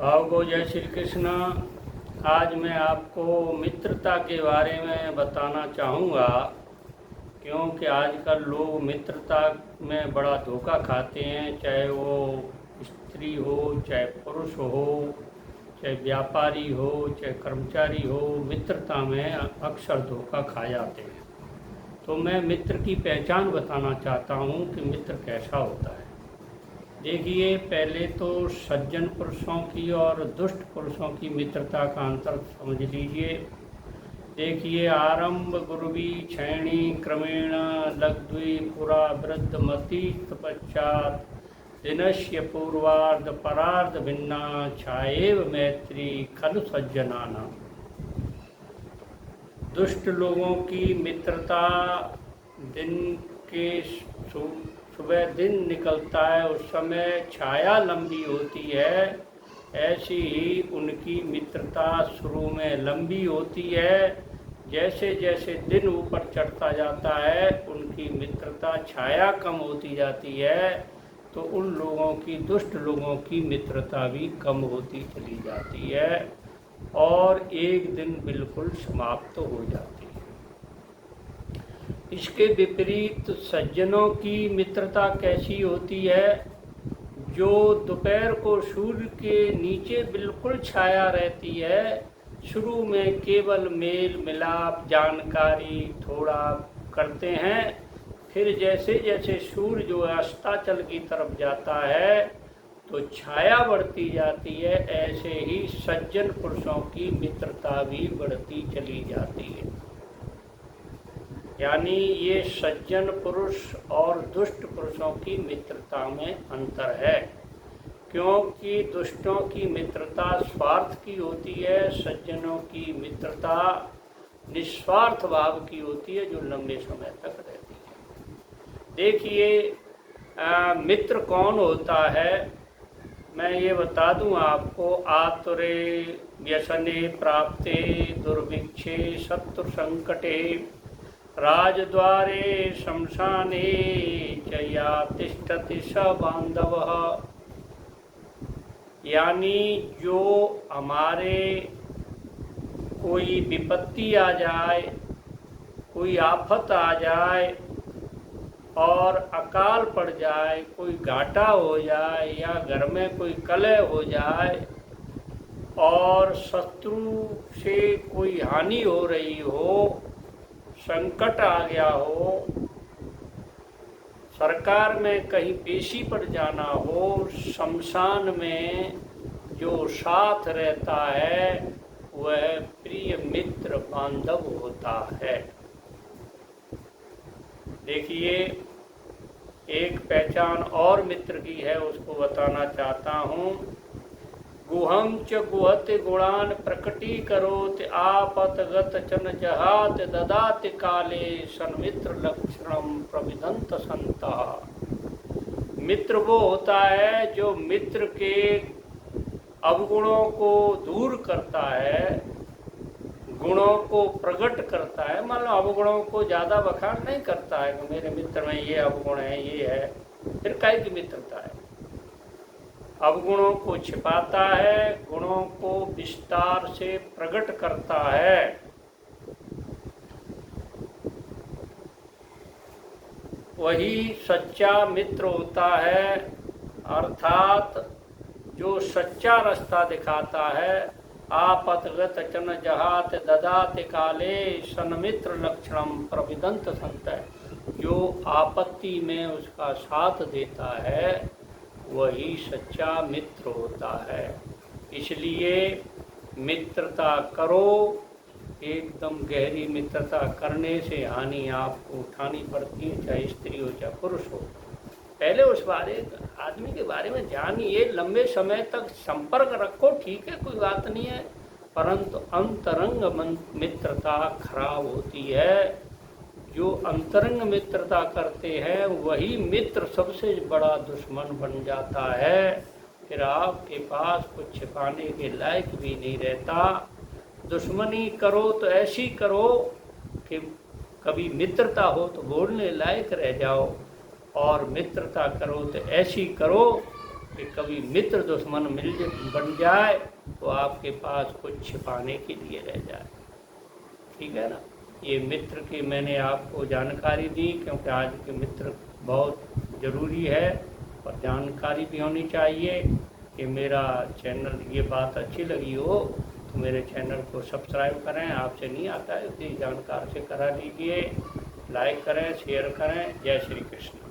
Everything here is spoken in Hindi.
आओ गो जय श्री कृष्ण। आज मैं आपको मित्रता के बारे में बताना चाहूँगा, क्योंकि आजकल लोग मित्रता में बड़ा धोखा खाते हैं। चाहे वो स्त्री हो, चाहे पुरुष हो, चाहे व्यापारी हो, चाहे कर्मचारी हो, मित्रता में अक्सर धोखा खा जाते हैं। तो मैं मित्र की पहचान बताना चाहता हूँ कि मित्र कैसा होता है। देखिए, पहले तो सज्जन पुरुषों की और दुष्ट पुरुषों की मित्रता का अंतर समझ लीजिए। देखिए, आरंभ गुरुवी क्षैणी क्रमेण लग्द्वी पुरा वृद्ध मती पश्चात दिनस्य पूर्वार्ध परार्ध भिन्ना छाएव मैत्री खलु सज्जनाना। दुष्ट लोगों की मित्रता दिन के सुबह दिन निकलता है उस समय छाया लंबी होती है, ऐसी ही उनकी मित्रता शुरू में लंबी होती है। जैसे जैसे दिन ऊपर चढ़ता जाता है उनकी मित्रता छाया कम होती जाती है, तो उन लोगों की, दुष्ट लोगों की मित्रता भी कम होती चली जाती है और एक दिन बिल्कुल समाप्त हो जाती है। इसके विपरीत सज्जनों की मित्रता कैसी होती है? जो दोपहर को सूर्य के नीचे बिल्कुल छाया रहती है। शुरू में केवल मेल मिलाप, जानकारी थोड़ा करते हैं, फिर जैसे जैसे सूर्य जो अस्ताचल की तरफ जाता है तो छाया बढ़ती जाती है। ऐसे ही सज्जन पुरुषों की मित्रता भी बढ़ती चली जाती है। यानी ये सज्जन पुरुष और दुष्ट पुरुषों की मित्रता में अंतर है, क्योंकि दुष्टों की मित्रता स्वार्थ की होती है, सज्जनों की मित्रता निस्वार्थ भाव की होती है, जो लंबे समय तक रहती है। देखिए, मित्र कौन होता है, मैं ये बता दूं आपको। आतुरे व्यसने प्राप्ते दुर्भिक्षे शत्रु संकटे राजद्वारे शमशाने चया तिष्ठति स बांधवः। यानी जो हमारे कोई विपत्ति आ जाए, कोई आफत आ जाए और अकाल पड़ जाए, कोई घाटा हो जाए या घर में कोई कलह हो जाए और शत्रु से कोई हानि हो रही हो, संकट आ गया हो, सरकार में कहीं पेशी पर जाना हो, शमशान में जो साथ रहता है वह प्रिय मित्र बांधव होता है। देखिए, एक पहचान और मित्र की है, उसको बताना चाहता हूँ। गुहम च गुहत गुणान प्रकटी करोत आपतगत चन जहात ददात काले सन्मित्र लक्षणम प्रविदंत संता। मित्र वो होता है जो मित्र के अवगुणों को दूर करता है, गुणों को प्रकट करता है। मान लो अवगुणों को ज़्यादा बखान नहीं करता है कि मेरे मित्र में ये अवगुण है, ये है, फिर काहे की मित्रता है। अवगुणों को छिपाता है, गुणों को विस्तार से प्रकट करता है। वही सच्चा मित्र होता है, अर्थात जो सच्चा रास्ता दिखाता है। आपतगत चन जहात ददात काले सन्मित्र लक्षणम प्रविदंत संत। जो आपत्ति में उसका साथ देता है वही सच्चा मित्र होता है। इसलिए मित्रता करो, एकदम गहरी मित्रता करने से हानि आपको उठानी पड़ती है, चाहे स्त्री हो चाहे पुरुष हो। पहले उस आदमी के बारे में जानिए, लंबे समय तक संपर्क रखो, ठीक है, कोई बात नहीं है, परंतु अंतरंग मित्रता खराब होती है। जो अंतरंग मित्रता करते हैं वही मित्र सबसे बड़ा दुश्मन बन जाता है। फिर आपके पास कुछ छिपाने के लायक भी नहीं रहता। दुश्मनी करो तो ऐसी करो कि कभी मित्रता हो तो बोलने लायक रह जाओ, और मित्रता करो तो ऐसी करो कि कभी मित्र दुश्मन बन जाए तो आपके पास कुछ छिपाने के लिए रह जाए। ठीक है ना। ये मित्र की मैंने आपको जानकारी दी, क्योंकि आज के मित्र बहुत ज़रूरी है और जानकारी भी होनी चाहिए। कि मेरा चैनल ये बात अच्छी लगी हो तो मेरे चैनल को सब्सक्राइब करें, आपसे नहीं आता है, इसी जानकार से करा लीजिए, लाइक करें, शेयर करें। जय श्री कृष्ण।